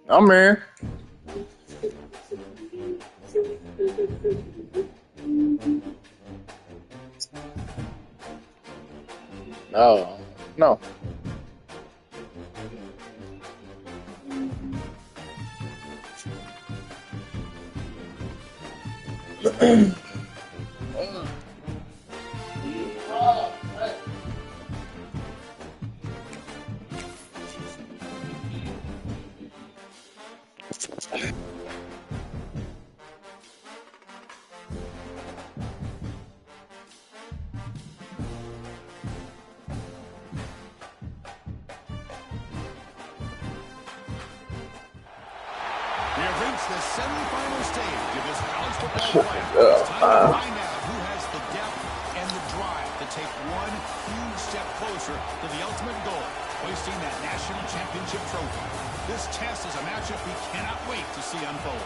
I'm here. No, no. We have reached the semifinal stage of this college football playoff. It's time to find out who has the depth and the drive to take one huge step closer to the ultimate goal, hoisting that national championship trophy. This test is a matchup we cannot wait to see unfold.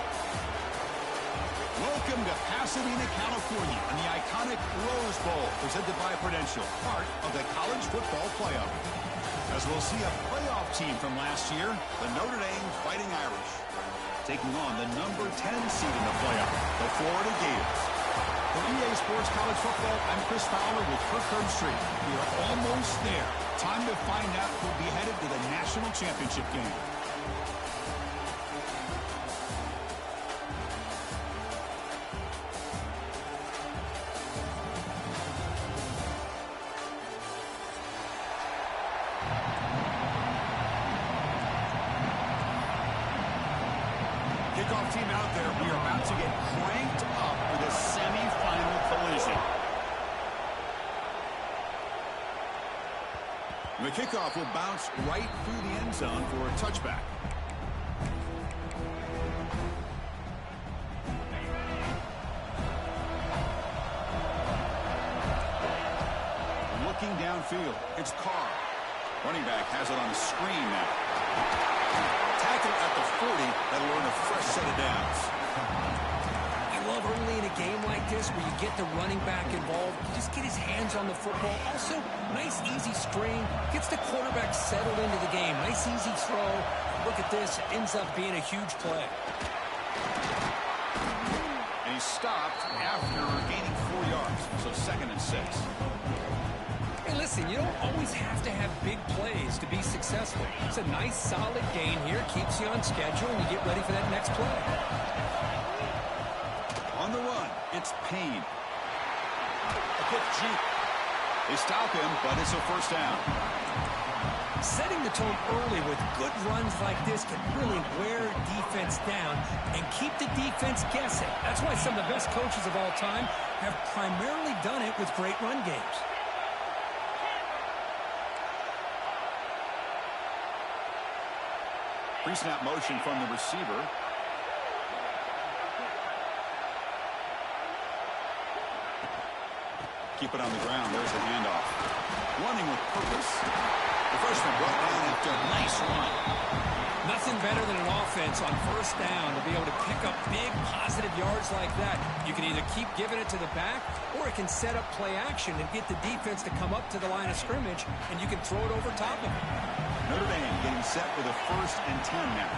Welcome to Pasadena, California, and the iconic Rose Bowl, presented by Prudential, part of the college football playoff. As we'll see a playoff team from last year, the Notre Dame Fighting Irish, taking on the number 10 seed in the playoff, the Florida Gators. For EA Sports College Football, I'm Chris Fowler with Kirk Herbstreit. We are almost there. Time to find out who'll be headed to the national championship game. Kickoff team out there. We are about to get cranked up for this semifinal collision. The kickoff will bounce right through the end zone for a touchback. Looking downfield, it's Carr. Running back has it on a screen now. Tackle at the 40, that'll earn a fresh set of downs. I love early in a game like this where you get the running back involved. You just get his hands on the football. Also, nice easy screen. Gets the quarterback settled into the game. Nice easy throw. Look at this. It ends up being a huge play. And he stopped after gaining 4 yards. So 2nd and 6. Hey, listen, you don't always have to have big plays to be successful. It's a nice, solid gain here. Keeps you on schedule, and you get ready for that next play. On the run, it's Payne. A quick juke. They stop him, but it's a first down. Setting the tone early with good runs like this can really wear defense down and keep the defense guessing. That's why some of the best coaches of all time have primarily done it with great run games. Pre-snap motion from the receiver. Keep it on the ground. There's the handoff. Running with purpose. The freshman brought down after a nice run. Nothing better than an offense on first down to be able to pick up big positive yards like that. You can either keep giving it to the back, or it can set up play action and get the defense to come up to the line of scrimmage, and you can throw it over top of it. Notre Dame getting set for the 1st and 10 now.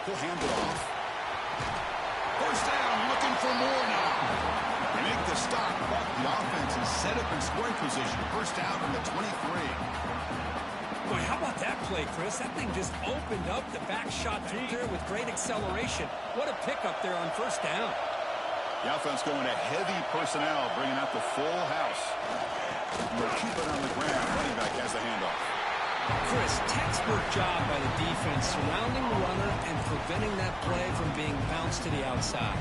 He'll hand it off. First down, looking for more now. They make the stop, but the offense is set up in scoring position. First down from the 23. Boy, how about that play, Chris? That thing just opened up. The back shot through there with great acceleration. What a pickup there on first down. The offense going to heavy personnel, bringing out the full house. They'll keep it on the ground. Running back has the handoff. Chris, textbook job by the defense surrounding the runner and preventing that play from being bounced to the outside.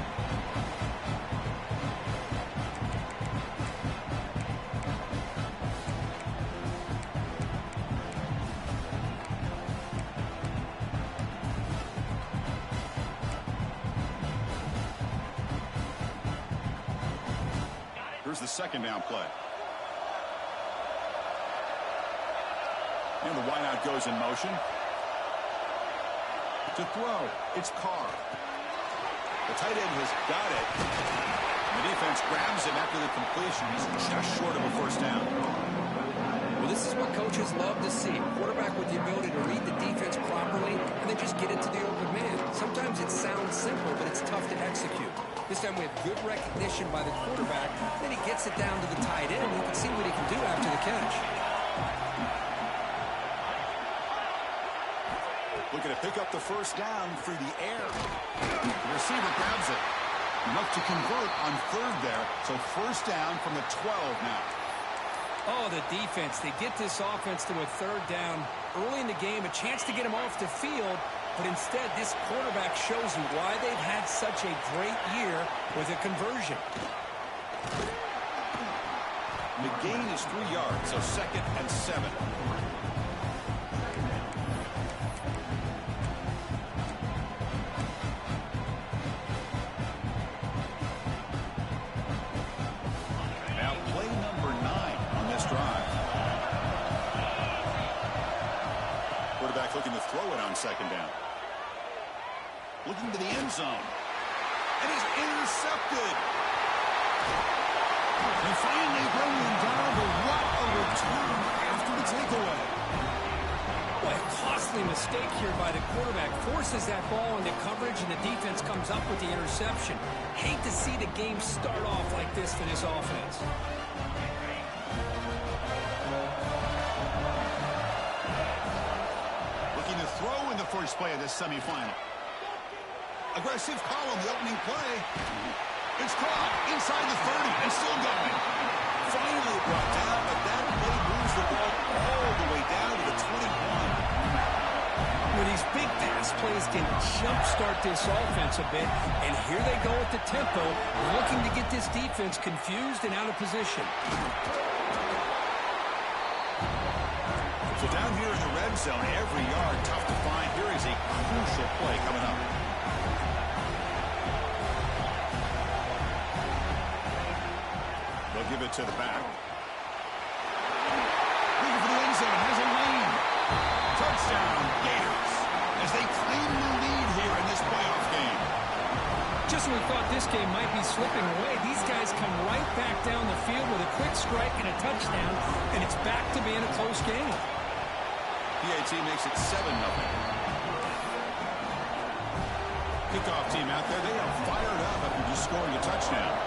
Here's the 2nd down play. And the wideout goes in motion. To throw, it's Carr. The tight end has got it. The defense grabs him after the completion. He's just short of a first down. Well, this is what coaches love to see. A quarterback with the ability to read the defense properly and then just get it to the open man. Sometimes it sounds simple, but it's tough to execute. This time we have good recognition by the quarterback. Then he gets it down to the tight end. You can see what he can do after the catch. Looking to pick up the first down through the air. The receiver grabs it. Enough to convert on third there. So first down from the 12 now. Oh, the defense. They get this offense to a third down early in the game, a chance to get him off the field, but instead this quarterback shows you why they've had such a great year with a conversion. The gain is 3 yards, so 2nd and 7. Looking to throw it on 2nd down. Looking to the end zone. And he's intercepted. And finally bringing him down, but what a return after the takeaway. Boy, a costly mistake here by the quarterback. Forces that ball into coverage, and the defense comes up with the interception. Hate to see the game start off like this for this offense. Throw in the first play of this semifinal. Aggressive call on the opening play. It's caught inside the 30 and still going. Finally brought down, but that play moves the ball all the way down to the 21. Well, these big pass plays can jumpstart this offense a bit, and here they go at the tempo, looking to get this defense confused and out of position. So down here in the red zone, every yard tough to find. Here is a crucial play coming up. They'll give it to the back. Looking for the end zone, has a lane. Touchdown, Gators, as they claim the lead here in this playoff game. Just when we thought this game might be slipping away, these guys come right back down the field with a quick strike and a touchdown, and it's back to being a close game. PAT makes it 7-0. Kickoff team out there, they are fired up after just scoring a touchdown.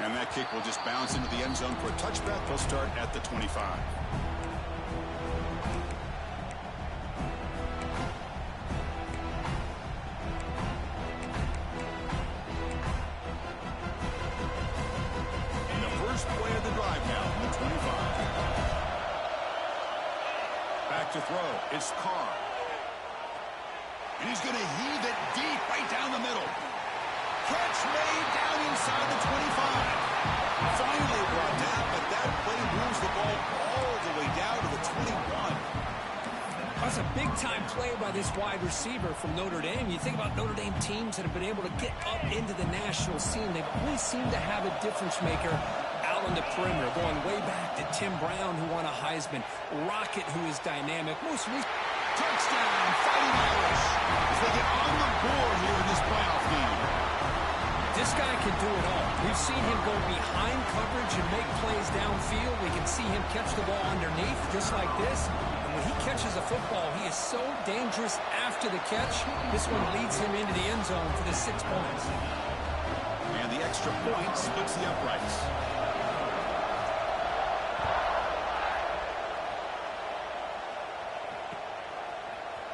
And that kick will just bounce into the end zone for a touchback. They'll start at the 25. Play of the drive now on the 25. Back to throw. It's Carr. And he's going to heave it deep right down the middle. Catch made down inside the 25. Finally brought down, but that play moves the ball all the way down to the 21. That's a big-time play by this wide receiver from Notre Dame. You think about Notre Dame teams that have been able to get up into the national scene. They've always seemed to have a difference maker out on the perimeter, going way back to Tim Brown, who won a Heisman, Rocket, who is dynamic. Most recently, touchdown, Fighting Irish, as they get on the board here in this playoff game. This guy can do it all. We've seen him go behind coverage and make plays downfield. We can see him catch the ball underneath, just like this. And when he catches a football, he is so dangerous after the catch. This one leads him into the end zone for the 6 points. And the extra point splits the uprights.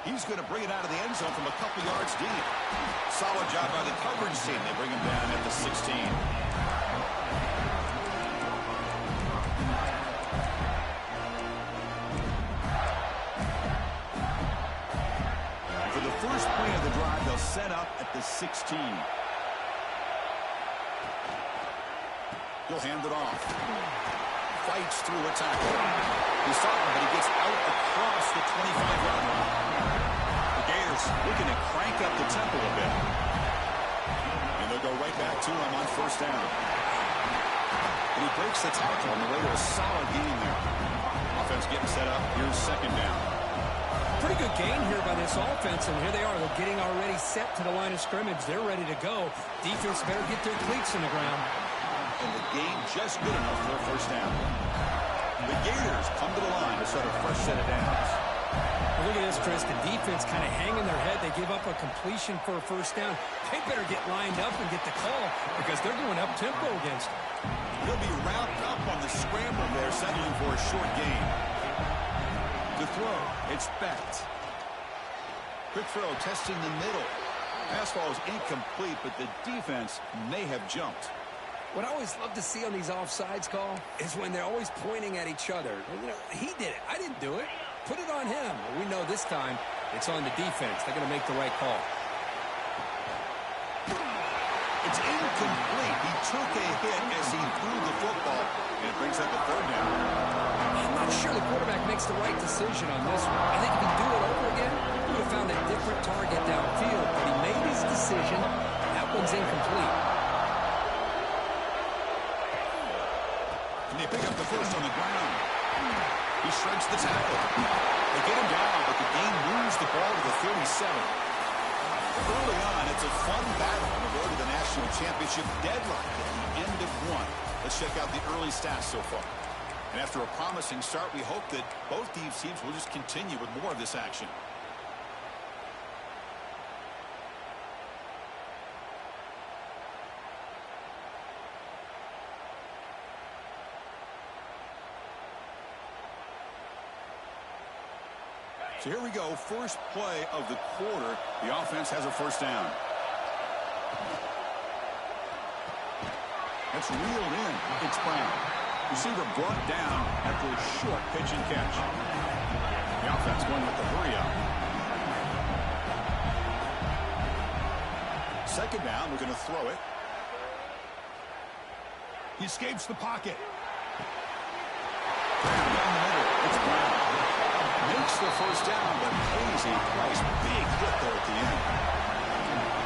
He's going to bring it out of the end zone from a couple yards deep. Solid job by the coverage team. They bring him down at the 16. For the first play of the drive, they'll set up at the 16. He'll hand it off. Fights through a tackle. He's talking, but he gets out across the 25-yard line. The Gators looking to crank up the tempo a bit. And they'll go right back to him on first down. And he breaks the tackle on the way to a solid gain there. Offense getting set up. Here's second down. Pretty good gain here by this offense, and here they are. They're getting already set to the line of scrimmage. They're ready to go. Defense better get their cleats in the ground. And the game just good enough for a first down. The Gators come to the line to start a fresh set of downs. Well, look at this, Chris. The defense kind of hanging their head. They give up a completion for a first down. They better get lined up and get the call because they're going up-tempo against them. He'll be wrapped up on the scramble there, settling for a short gain. To throw, it's Becht. Quick throw, testing the middle. Pass ball is incomplete, but the defense may have jumped. What I always love to see on these offsides call is when they're always pointing at each other. You know, he did it. I didn't do it. Put it on him. Well, we know this time it's on the defense. They're going to make the right call. It's incomplete. He took a hit as he threw the football, and it brings up a third down. I'm not sure the quarterback makes the right decision on this one. I think if he'd do it over again, he would have found a different target downfield, but he made his decision. That one's incomplete. And they pick up the first on the ground. He shreds the tackle. They get him down, but the game moves the ball to the 37. Early on, it's a fun battle on the road to the national championship deadline at the end of one. Let's check out the early stats so far. And after a promising start, we hope that both these teams will just continue with more of this action. So here we go, first play of the quarter. The offense has a first down. That's reeled in. It's Brown. Receiver brought down after a short pitch and catch. The offense going with the hurry up. Second down, we're going to throw it. He escapes the pocket. Down the middle, it's Brown. Makes the first down, but pays a price. Big hit there at the end.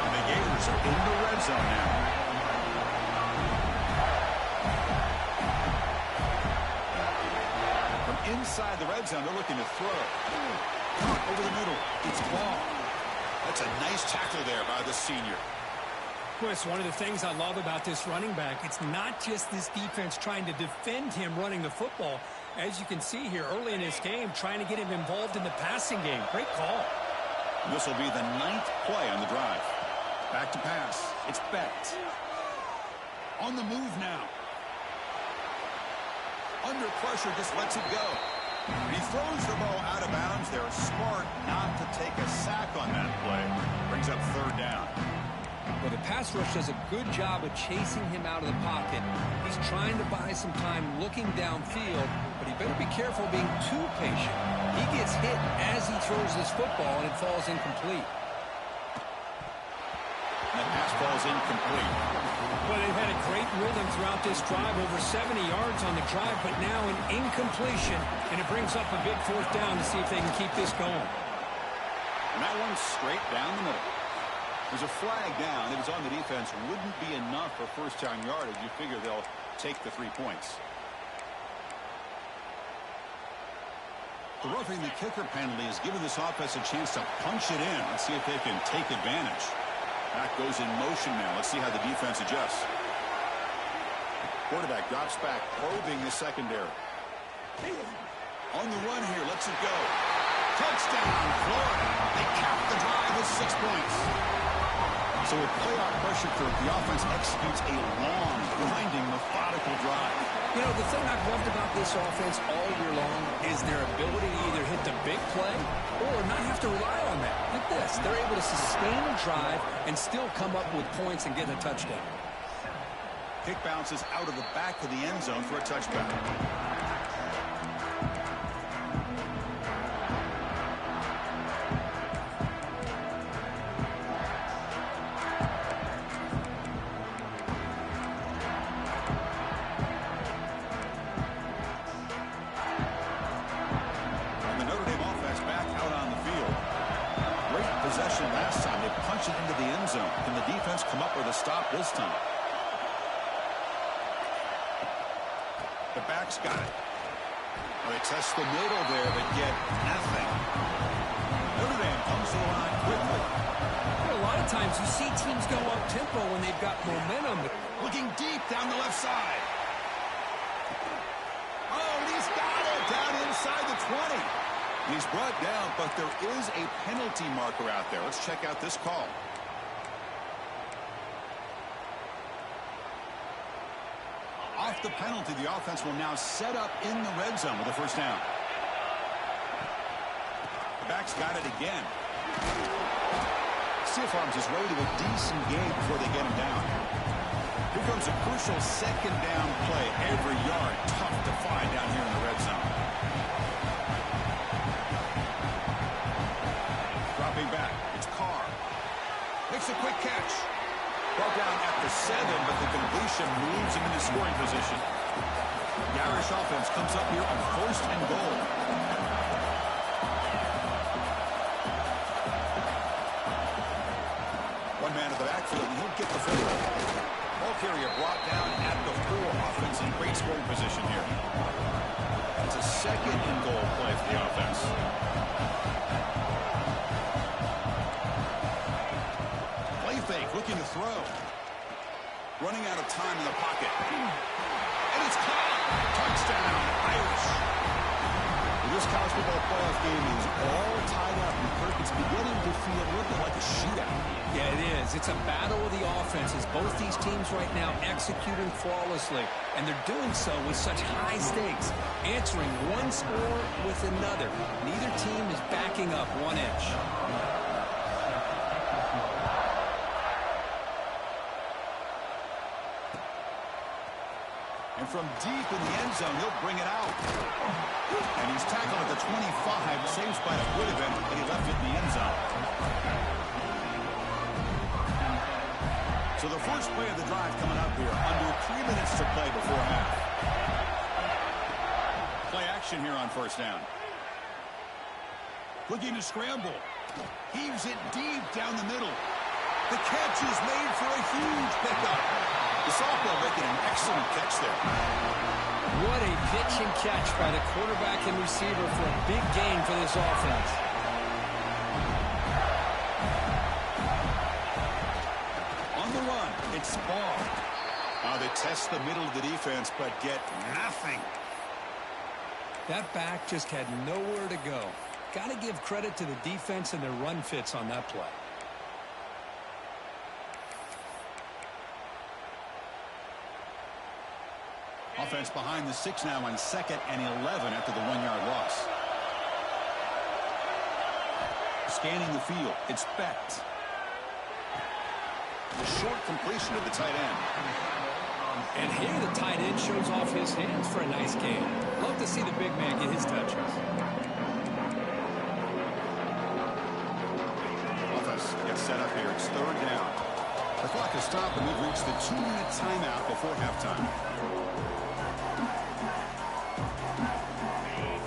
And the Gators are in the red zone now. From inside the red zone, they're looking to throw. Caught over the middle. It's Ball. That's a nice tackle there by the senior. Chris, one of the things I love about this running back, it's not just this defense trying to defend him running the football. As you can see here early in this game, trying to get him involved in the passing game. Great call. This will be the 9th play on the drive. Back to pass. It's Becht. On the move now. Under pressure, just lets it go. He throws the ball out of bounds. They're smart not to take a sack on that play. Brings up third down. Well, the pass rush does a good job of chasing him out of the pocket. He's trying to buy some time looking downfield, but he better be careful being too patient. He gets hit as he throws this football, and it falls incomplete. And that pass falls incomplete. Well, they've had a great rhythm throughout this drive, over 70 yards on the drive, but now an incompletion, and it brings up a big fourth down to see if they can keep this going. And that one's straight down the middle. There's a flag down. It was on the defense. Wouldn't be enough for first-down yardage. You figure they'll take the 3 points. The roughing the kicker penalty has given this offense a chance to punch it in and see if they can take advantage. That goes in motion now. Let's see how the defense adjusts. Quarterback drops back, probing the secondary. On the run here, lets it go. Touchdown, Florida. They cap the drive with 6 points. So with playoff pressure, the offense executes a long, grinding, methodical drive. You know, the thing I've loved about this offense all year long is their ability to either hit the big play or not have to rely on that. Look at this. They're able to sustain a drive and still come up with points and get a touchdown. Kick bounces out of the back of the end zone for a touchback. Last time they punched it into the end zone. Can the defense come up with a stop this time? The back's got it. Well, they test the middle there, but get nothing. to the line quickly. A lot of times you see teams go up-tempo when they've got momentum. Looking deep down the left side. Oh, and he's got it down inside the 20. He's brought down, but there is a penalty marker out there. Let's check out this call. Off the penalty, the offense will now set up in the red zone with a first down. The back's got it again. Stiff arms his way to a decent game before they get him down. Here comes a crucial second down play. Every yard tough to find down here in the red zone. Dropping back, it's Carr. Makes a quick catch. Ball down at the 7, but the completion moves him into scoring position. The Irish offense comes up here on 1st and goal. One man in the backfield, and he'll get the football. Ball carrier brought down at the 4. Offense in great scoring position here. It's a 2nd and goal play for the offense. Play fake, looking to throw. Running out of time in the pocket. And it's caught. Touchdown, Irish. This college football playoff game is all tied up. It's beginning to feel a little bit like a shootout. Yeah, it is. It's a battle of the offenses. Both these teams right now executing flawlessly, and they're doing so with such high stakes, answering one score with another. Neither team is backing up 1 inch. And from deep in the end zone, he'll bring it out. And he's tackled at the 25. Same spot it would have been, but he left it in the end zone. So the first play of the drive coming up here. Under 3 minutes to play before half. Play action here on first down. Looking to scramble. Heaves it deep down the middle. The catch is made for a huge pickup. The sophomore making an excellent catch there. What a pitch and catch by the quarterback and receiver for a big gain for this offense. On the run, it's Ball. Now they test the middle of the defense, but get nothing. That back just had nowhere to go. Got to give credit to the defense and their run fits on that play. Offense behind the 6 now on 2nd and 11 after the 1-yard loss. Scanning the field, it's Becht. The short completion of the tight end. And here the tight end shows off his hands for a nice game. Love to see the big man get his touches. Offense gets set up here. It's 3rd down. The clock has stopped, and we've reached the 2-minute timeout before halftime.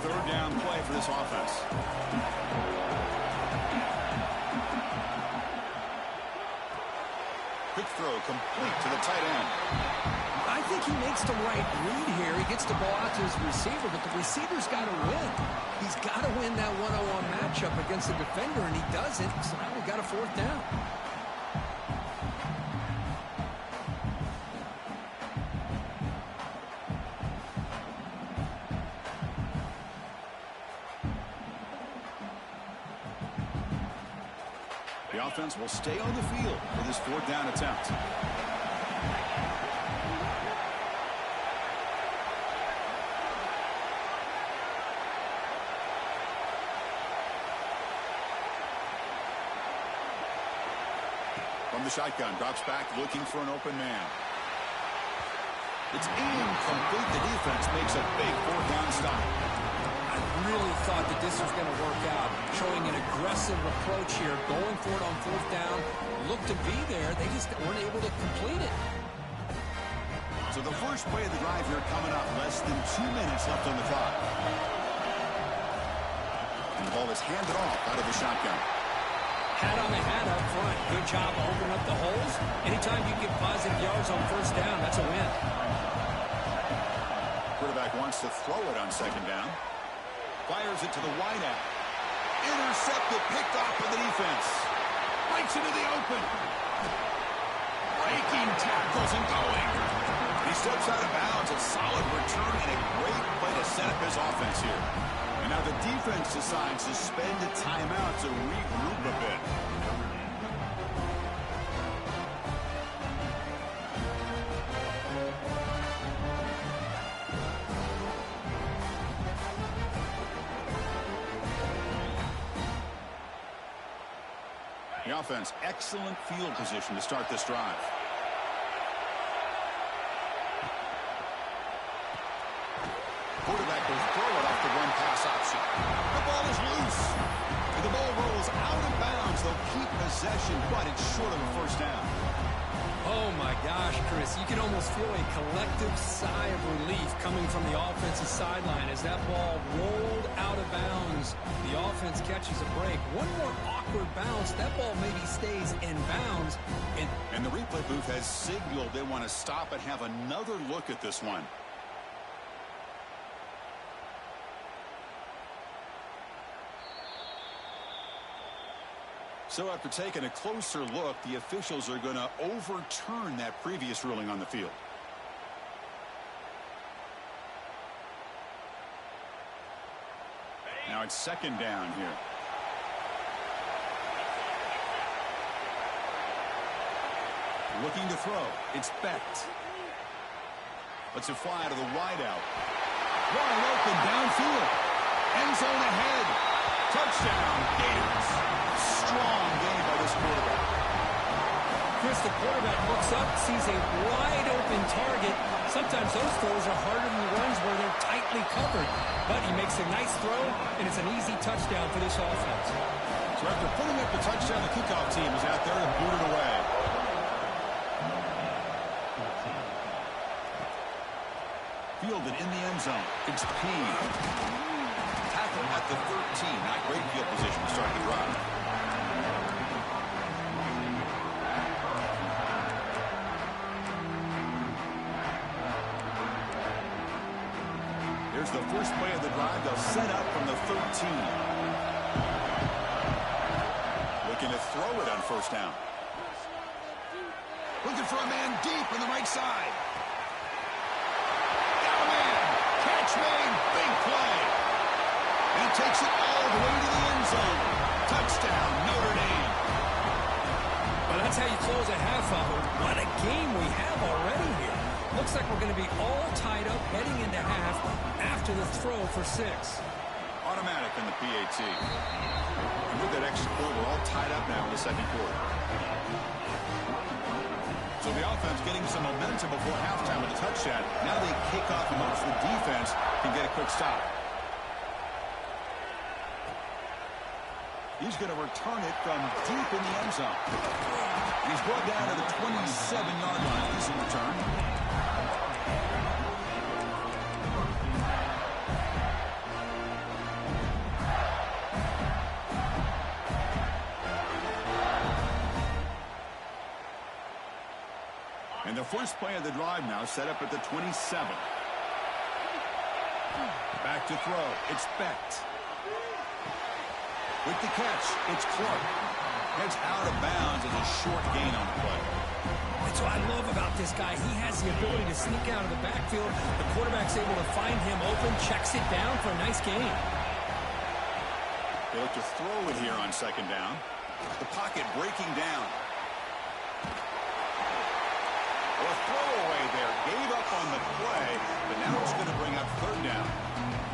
3rd down play for this offense. Quick throw complete to the tight end. I think he makes the right read here. He gets the ball out to his receiver, but the receiver's got to win. He's got to win that one-on-one matchup against the defender, and he doesn't. So now we got a 4th down. The offense will stay on the field for this 4th down attempt. From the shotgun, drops back, looking for an open man. It's incomplete. The defense makes a big 4th down stop. I really thought that this was going to work out, showing an aggressive approach here, going for it on 4th down. Looked to be there. They just weren't able to complete it. So the first play of the drive here coming up. Less than 2 minutes left on the clock. And the ball is handed off out of the shotgun. Hat on the hat up front. Good job opening up the holes. Anytime you get positive yards on 1st down, that's a win. Quarterback wants to throw it on 2nd down. Fires it to the wideout. Intercepted, picked off by the defense. Breaks into the open. Breaking tackles and going. He steps out of bounds. A solid return and a great play to set up his offense here. And now the defense decides to spend a timeout to regroup a bit. The offense, excellent field position to start this drive. Quarterback will throw it off the run-pass option. The ball is loose. And the ball rolls out of bounds. They'll keep possession, but it's short of a first down. Oh, my gosh, Chris. You can almost feel a collective sigh of relief coming from the offensive sideline as that ball rolled out of bounds. The offense catches a break. One more awkward bounce. That ball maybe stays in bounds. And the replay booth has signaled they want to stop and have another look at this one. So after taking a closer look, the officials are going to overturn that previous ruling on the field. Now it's second down here. Looking to throw. It's Becht. Lets it fly to the wideout. Wide open downfield. End zone ahead. Touchdown, Gators. Strong game by this quarterback. Chris, the quarterback looks up, sees a wide-open target. Sometimes those throws are harder than the ones where they're tightly covered. But he makes a nice throw, and it's an easy touchdown for this offense. So after putting up the touchdown, the kickoff team is out there to boot it away. Fielded in the end zone. It's Payne. Tackle at the 13. Not great field position to start the drive. Here's the first play of the drive. They'll set up from the 13. Looking to throw it on first down. Looking for a man deep on the right side. Got a man. Catch made. Big play. And he takes it all the way to the end zone. Touchdown, Notre Dame. Well, that's how you close a half hour. What a game we have already here. Looks like we're going to be all tied up heading into half after the throw for 6. Automatic in the PAT. And with that extra point, we're all tied up now in the second quarter. So the offense getting some momentum before halftime with a touchdown. Now they kick off amongst the defense and get a quick stop. He's going to return it from deep in the end zone. And he's brought down to the 27-yard line. Easy return. And the first play of the drive now set up at the 27. Back to throw. It's Becht. With the catch, it's Clark. Heads out of bounds as a short gain on the play. That's what I love about this guy. He has the ability to sneak out of the backfield. The quarterback's able to find him open, checks it down for a nice gain. They look to throw it here on second down. The pocket breaking down. Well, a throwaway there. Gave up on the play, but now it's going to bring up third down.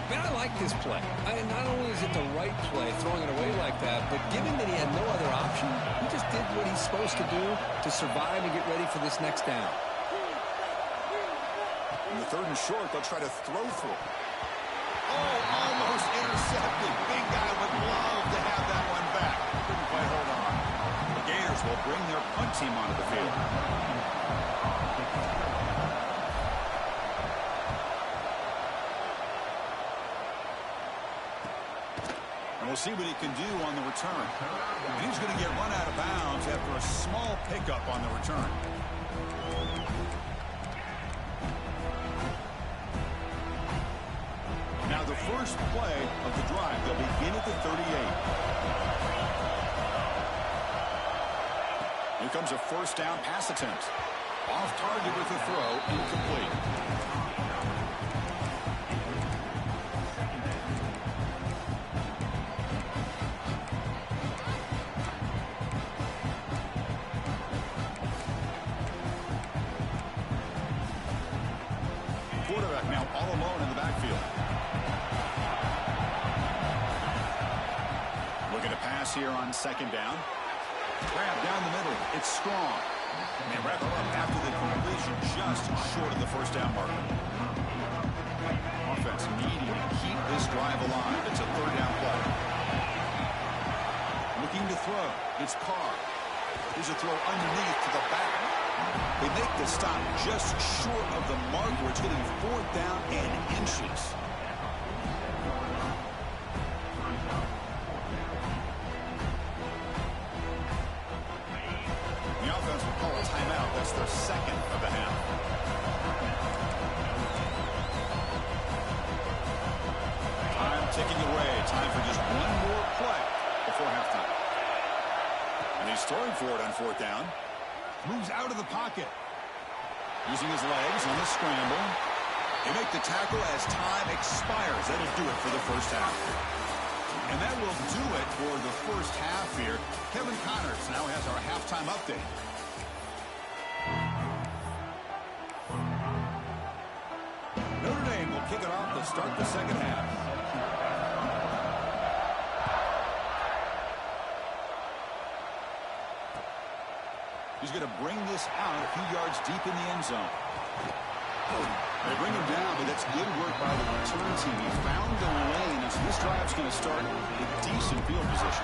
Man, I like this play. Not only is it the right play, throwing it away like that, but given that he had no other option, he just did what he's supposed to do to survive and get ready for this next down. In the third and short, they'll try to throw for it. Oh, almost intercepted. Big guy would love to have that one back. Couldn't quite hold on. The Gators will bring their punt team onto the field. We'll see what he can do on the return. And he's going to get run out of bounds after a small pickup on the return. Now the first play of the drive. They'll begin at the 38. Here comes a first down pass attempt. Off target with the throw, incomplete. Quarterback now all alone in the backfield. Looking to pass here on second down. Grab down the middle. It's Strong. And they wrap it up after the completion, just short of the first down marker. Offense needing to keep this drive alive. It's a third down play. Looking to throw. It's Carr. Here's a throw underneath to the back. They make the stop just short of the mark where it's getting fourth down and inches. The offense will call a timeout. That's their second of the half. Time ticking away. Time for just one more play before halftime. And he's throwing for it on fourth down. Moves out of the pocket. Using his legs on the scramble. They make the tackle as time expires. That'll do it for the first half. And that will do it for the first half here. Kevin Connors now has our halftime update. Notre Dame will kick it off to start the second half. He's going to bring this out a few yards deep in the end zone. They bring him down, but that's good work by the return team. He found the lane, and so this drive's going to start with decent field position.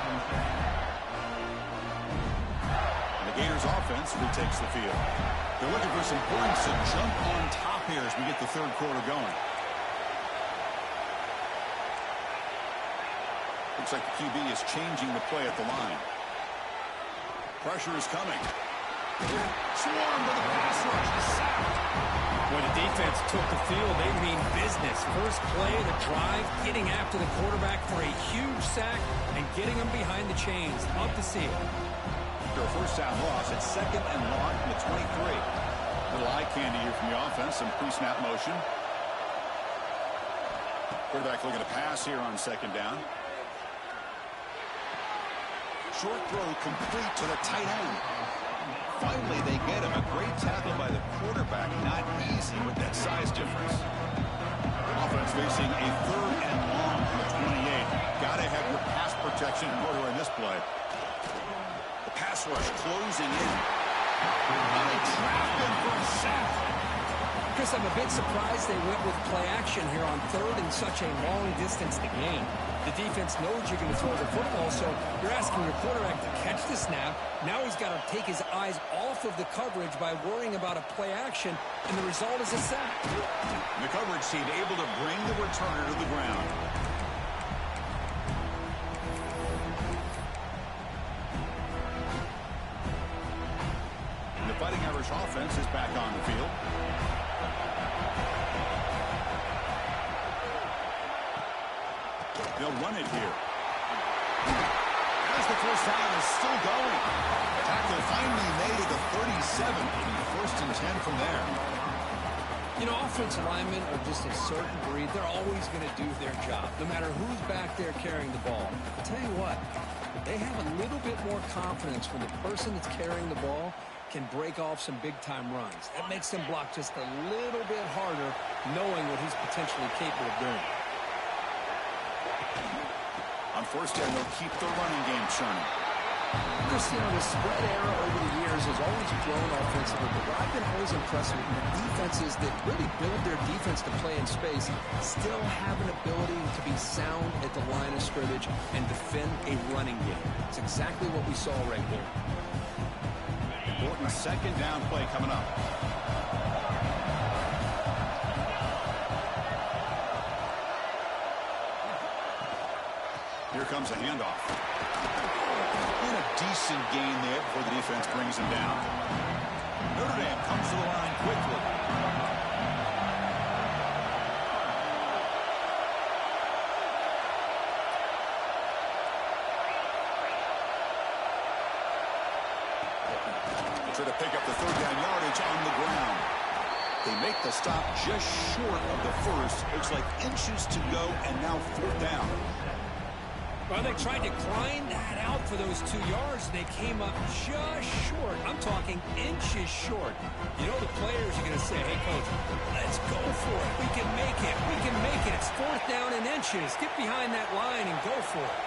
And the Gators offense retakes the field. They're looking for some points to jump on top here as we get the third quarter going. Looks like the QB is changing the play at the line. Pressure is coming. Swarmed by the pass rush. When the defense took the field, they mean business. First play of the drive, getting after the quarterback for a huge sack and getting him behind the chains. Love to see it. Their first down loss at second and long from the 23. Little eye candy here from the offense. Some pre-snap motion. Quarterback looking to pass here on second down. Short throw complete to the tight end. Finally, they get him. A great tackle by the quarterback. Not easy with that size difference. Offense facing a third and long from the 28. Got to have your pass protection in order in this play. The pass rush closing in. And they trap him for a sack. Chris, I'm a bit surprised they went with play action here on third in such a long distance to gain. The defense knows you're going to throw the football, so you're asking your quarterback to catch the snap. Now he's got to take his eyes off of the coverage by worrying about a play action, and the result is a sack. The coverage team able to bring the returner to the ground. The Fighting Irish offense is back on the field. They'll run it here. As the first down is still going. Tackle finally made at the 37. First and 10 from there. You know, offensive linemen are just a certain breed. They're always going to do their job, no matter who's back there carrying the ball. I'll tell you what, they have a little bit more confidence when the person that's carrying the ball can break off some big-time runs. That makes them block just a little bit harder, knowing what he's potentially capable of doing. On first down, they'll keep the running game churning. Cristiano, the spread era over the years has always grown offensively, but what I've been always impressed with defenses that really build their defense to play in space still have an ability to be sound at the line of scrimmage and defend a running game. It's exactly what we saw right there. Important second down play coming up. Here comes a handoff. And a decent gain there before the defense brings him down. Notre Dame comes to the line quickly. here to pick up the third down yardage on the ground. They make the stop just short of the first. Looks like inches to go, and now fourth down. Well, they tried to grind that out for those 2 yards, and they came up just short. I'm talking inches short. You know the players are going to say, hey, Coach, let's go for it. We can make it. We can make it. It's fourth down in inches. Get behind that line and go for it.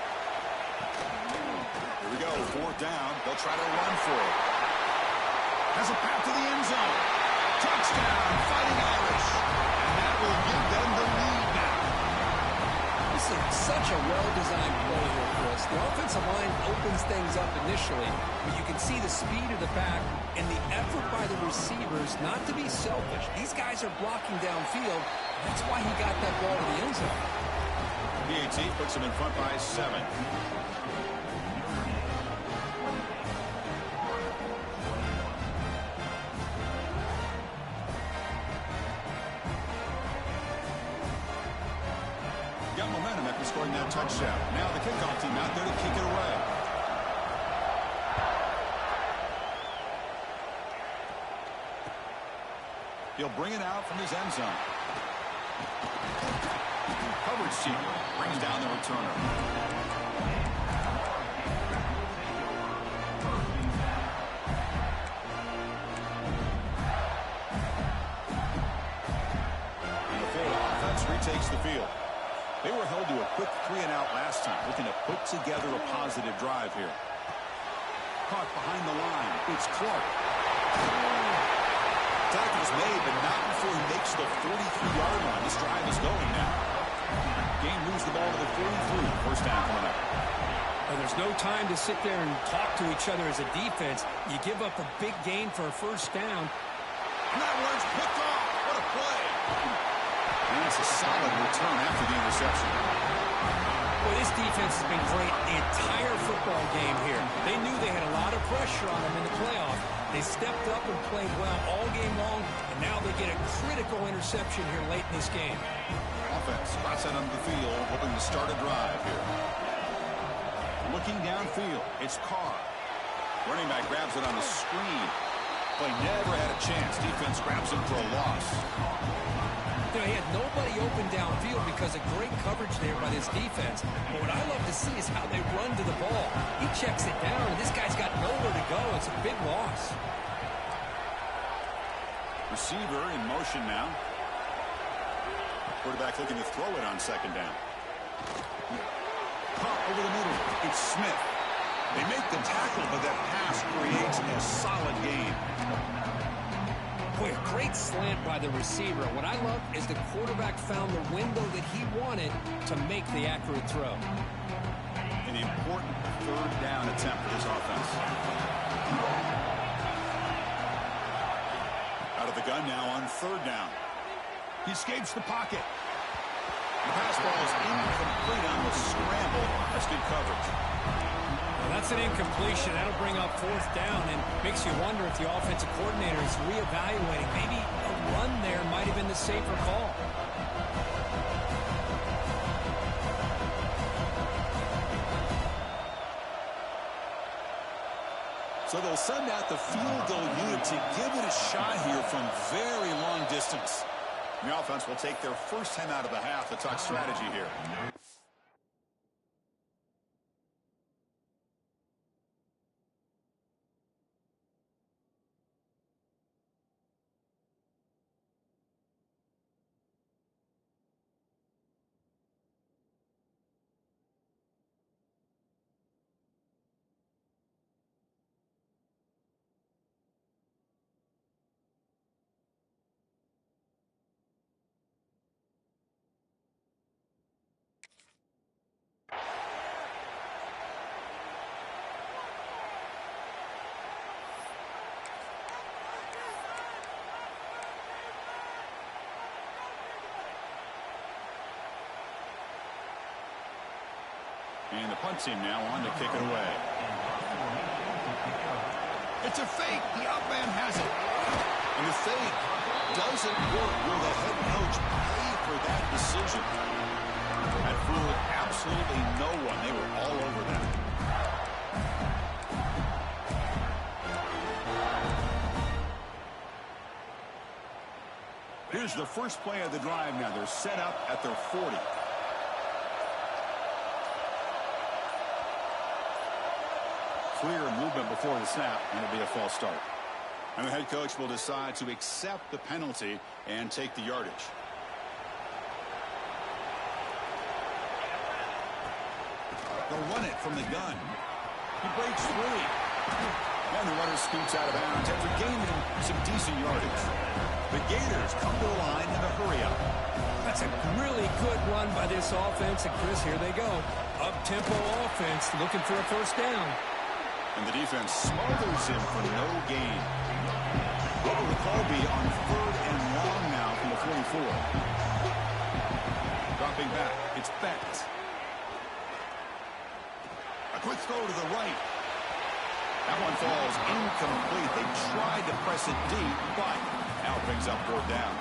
Here we go, fourth down. They'll try to run for it. Has a path to the end zone. Touchdown, Fighting Irish. And that will give them the lead now. This is such a well-designed play here, Chris. The offensive line opens things up initially, but you can see the speed of the back and the effort by the receivers not to be selfish. These guys are blocking downfield. That's why he got that ball to the end zone. PAT puts him in front by 7. Got momentum after scoring that touchdown. Now the kickoff team out there to kick it away. He'll bring it out from his end zone. Coverage team brings down the returner. And the Florida offense retakes the field. They were held to a quick 3-and-out last time, looking to put together a positive drive here. Caught behind the line. It's Clark. Tackle is made, but not before he makes the 43-yard line. This drive is going now. Game moves the ball to the 43. First down coming up. And there's no time to sit there and talk to each other as a defense. You give up a big gain for a first down. And that one's picked off. What a play. And that's a solid return after the interception. Boy, this defense has been great the entire football game here. They knew they had a lot of pressure on them in the playoff. They stepped up and played well all game long, and now they get a critical interception here late in this game. Offense spots out on the field, hoping to start a drive here. Looking downfield, it's Carr. Running back grabs it on the screen. Play never had a chance. Defense grabs him for a loss. You know, he had nobody open downfield because of great coverage there by this defense. But what I love to see is how they run to the ball. He checks it down, and this guy's got nowhere to go. It's a big loss. Receiver in motion now. Quarterback looking to throw it on second down. Caught over the middle. It's Smith. They make the tackle, but that pass creates a solid gain. Boy, a great slant by the receiver. What I love is the quarterback found the window that he wanted to make the accurate throw. An important third down attempt for this offense. Out of the gun now on third down. He escapes the pocket. The pass ball is incomplete on the scramble. That's good coverage. Well, that's an incompletion. That'll bring up fourth down and makes you wonder if the offensive coordinator is reevaluating. Maybe a run there might have been the safer call. So they'll send out the field goal unit to give it a shot here from very long distance. The offense will take their first 10 out of the half to talk strategy here. And the punt team now on to kick it away. It's a fake. The up man has it. And the fake doesn't work. Will the head coach pay for that decision? That fooled absolutely no one. They were all over that. Here's the first play of the drive now. They're set up at their 40. Clear movement before the snap, and it'll be a false start. And the head coach will decide to accept the penalty and take the yardage. They'll run it from the gun. He breaks free. And the runner scoots out of bounds after gaining some decent yardage. The Gators come to the line in a hurry-up. That's a really good run by this offense. And, Chris, here they go. Up-tempo offense looking for a first down. And the defense smothers him for no gain. What will the call be on 3rd and long now from the 44? Dropping back. It's Becht. A quick throw to the right. That one falls incomplete. They tried to press it deep, but now brings up 4th down.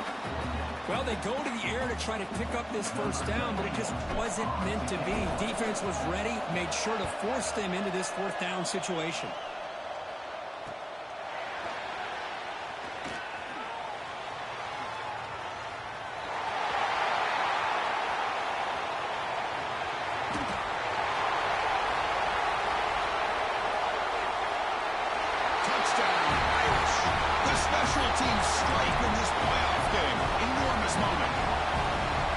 Well, they go to the air to try to pick up this first down, but it just wasn't meant to be. Defense was ready, made sure to force them into this 4th down situation.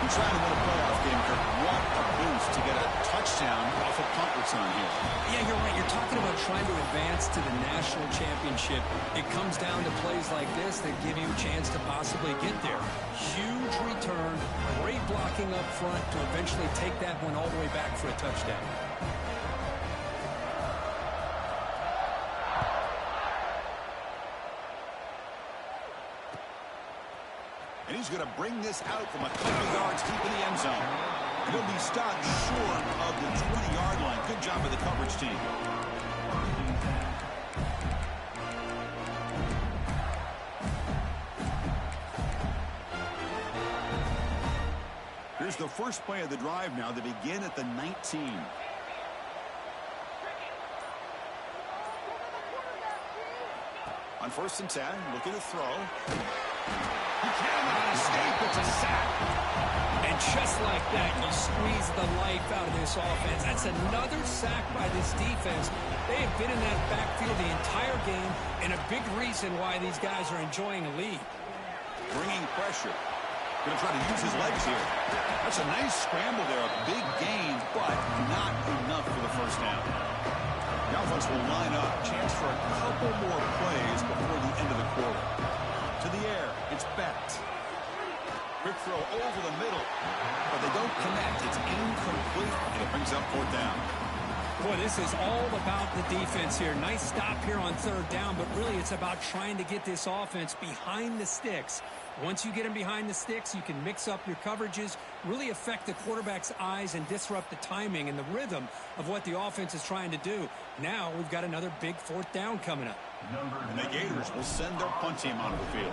Trying to win a playoff game, Kirk. What a boost to get a touchdown off a punt return here. Yeah, you're right. You're talking about trying to advance to the national championship. It comes down to plays like this that give you a chance to possibly get there. Huge return, great blocking up front to eventually take that one all the way back for a touchdown. And he's going to bring this out from a couple yards deep in the end zone. And he'll be stopped short of the 20-yard line. Good job by the coverage team. Here's the first play of the drive now. They begin at the 19. On 1st and 10, looking to throw. He cannot escape. It's a sack. And just like that, you squeeze the life out of this offense. That's another sack by this defense. They have been in that backfield the entire game, and a big reason why these guys are enjoying a lead. Bringing pressure. Going to try to use his legs here. That's a nice scramble there. A big gain, but not enough for the first down. The offense will line up. Chance for a couple more plays before the end of the quarter. To the air, it's Becht. Quick throw over the middle, but they don't connect. It's incomplete, and it brings up 4th down. Boy, this is all about the defense here. Nice stop here on 3rd down, but really it's about trying to get this offense behind the sticks. Once you get them behind the sticks, you can mix up your coverages, really affect the quarterback's eyes and disrupt the timing and the rhythm of what the offense is trying to do. Now we've got another big 4th down coming up. And the Gators will send their punt team onto the field.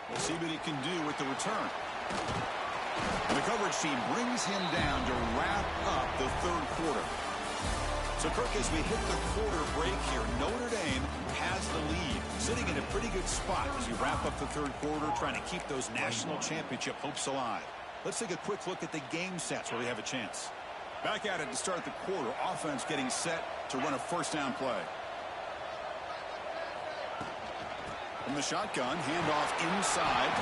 We'll see what he can do with the return. And the coverage team brings him down to wrap up the 3rd quarter. So, Kirk, as we hit the quarter break here, Notre Dame has the lead, sitting in a pretty good spot as we wrap up the 3rd quarter, trying to keep those national championship hopes alive. Let's take a quick look at the game sets where we have a chance. Back at it to start the quarter. Offense getting set to run a 1st down play. From the shotgun, handoff inside.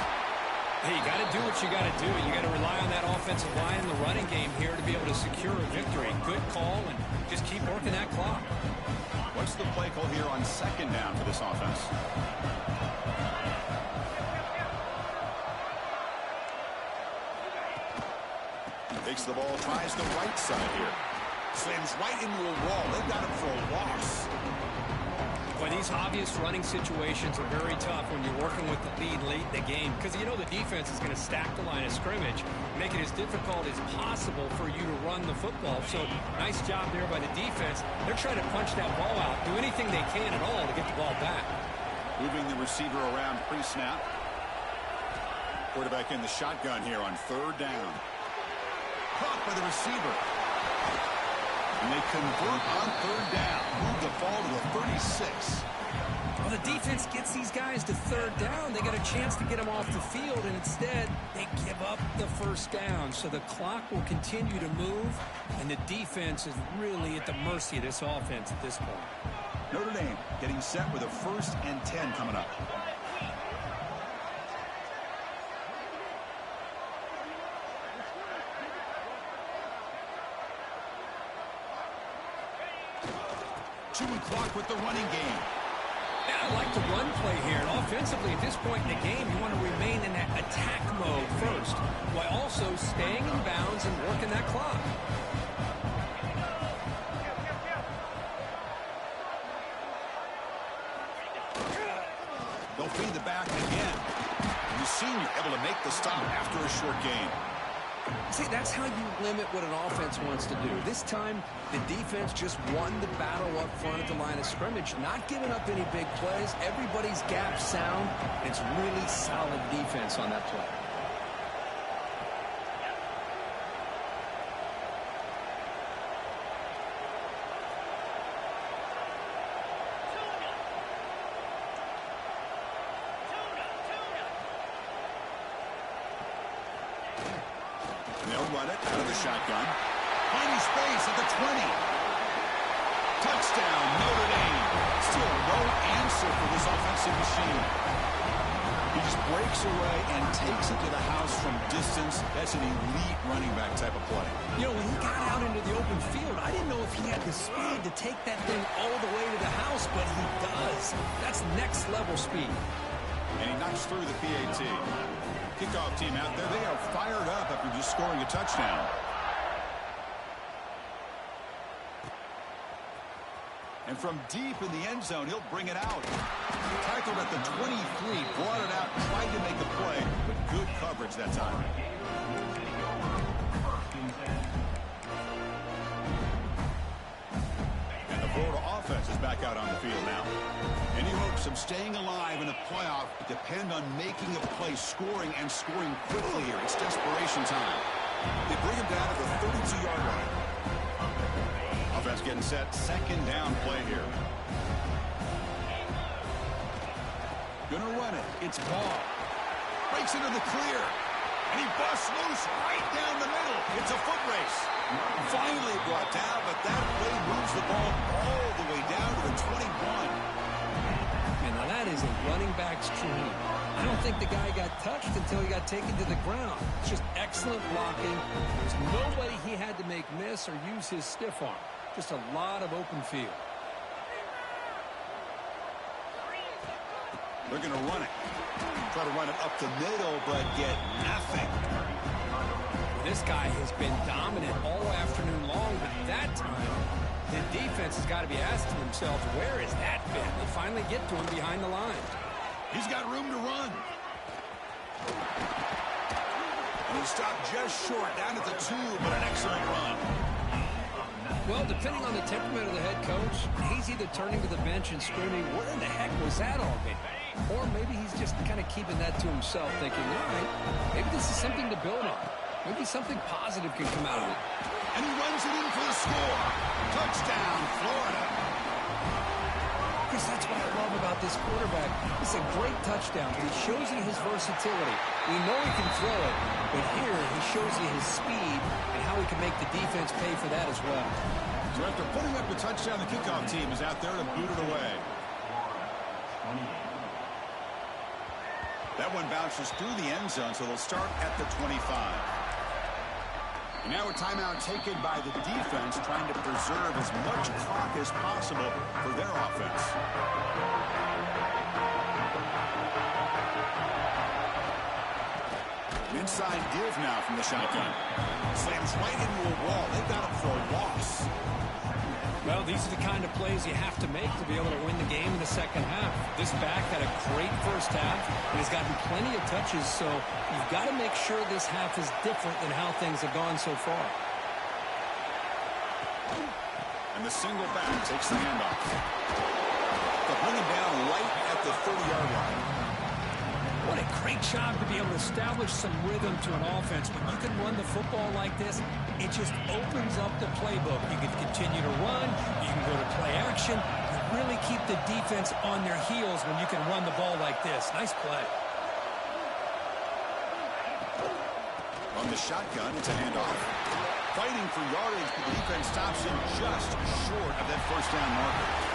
Hey, you got to do what you got to do. You got to rely on that offensive line in the running game here to be able to secure a victory. Good call, and just keep working that clock. What's the play call here on 2nd down for this offense? Takes the ball, tries the right side here. Slams right into a wall. They've got him for a loss. Well, these obvious running situations are very tough when you're working with the lead late in the game because you know the defense is going to stack the line of scrimmage, make it as difficult as possible for you to run the football. So nice job there by the defense. They're trying to punch that ball out, do anything they can at all to get the ball back. Moving the receiver around pre-snap. Quarterback in the shotgun here on 3rd down. Caught by the receiver. And they convert on third down. Move the ball to the 36. Well, the defense gets these guys to third down. They got a chance to get them off the field, and instead they give up the first down. So the clock will continue to move, and the defense is really at the mercy of this offense at this point. Notre Dame getting set with a 1st and 10 coming up. Chewing clock with the running game. Yeah, I like the run play here. And offensively, at this point in the game, you want to remain in that attack mode first, while also staying in bounds and working that clock. They'll feed the back again. And the senior able to make the stop after a short gain. See, that's how you limit what an offense wants to do. This time, the defense just won the battle up front at the line of scrimmage, not giving up any big plays. Everybody's gap sound. It's really solid defense on that play. They'll run it out of the shotgun. Finding space at the 20. Touchdown, Notre Dame. Still no answer for this offensive machine. He just breaks away and takes it to the house from distance. That's an elite running back type of play. You know, when he got out into the open field, I didn't know if he had the speed to take that thing all the way to the house, but he does. That's next level speed. And he knocks through the PAT. Kickoff team out there, they are fired up after just scoring a touchdown. And from deep in the end zone, he'll bring it out. Tackled at the 23, brought it out, tried to make a play, but good coverage that time. And the Florida offense is back out on the field now. Any hopes of staying alive in a playoff depend on making a play, scoring, and scoring quickly here. It's desperation time. They bring him down to the 32-yard line. Offense getting set. 2nd down play here. Gonna run it. It's Ball. Breaks into the clear. And he busts loose right down the middle. It's a foot race. Finally brought down, but that play moves the ball all the way down to the 21. Now that is a running back's dream. I don't think the guy got touched until he got taken to the ground. It's just excellent blocking. There's nobody he had to make miss or use his stiff arm. Just a lot of open field. They're going to run it. Try to run it up the middle, but get nothing. This guy has been dominant all afternoon long, but that time, the defense has got to be asking themselves, where is that been? They finally get to him behind the line. He's got room to run. And he stopped just short, down at the 2, but an excellent run. Well, depending on the temperament of the head coach, he's either turning to the bench and screaming, where in the heck was that all been? Or maybe he's just kind of keeping that to himself, thinking, all right, maybe this is something to build on. Maybe something positive can come out of it. And he runs it in for the score. Touchdown, Florida. Chris, that's what I love about this quarterback. It's a great touchdown, but he shows you his versatility. We know he can throw it, but here he shows you his speed and how he can make the defense pay for that as well. So after putting up the touchdown, the kickoff team is out there to boot it away. That one bounces through the end zone, so they'll start at the 25. And now a timeout taken by the defense, trying to preserve as much clock as possible for their offense. An inside give now from the shotgun. Slams right into a wall. They've got him for a loss. Well, these are the kind of plays you have to make to be able to win the game in the second half. This back had a great first half and has gotten plenty of touches, so you've got to make sure this half is different than how things have gone so far. And the single back takes the handoff. They'll bring him down right at the 30-yard line. What a great job to be able to establish some rhythm to an offense. When you can run the football like this, it just opens up the playbook. You can continue to run. You can go to play action. You really keep the defense on their heels when you can run the ball like this. Nice play. On the shotgun, it's a handoff. Fighting for yardage, but the defense stops him just short of that first down marker.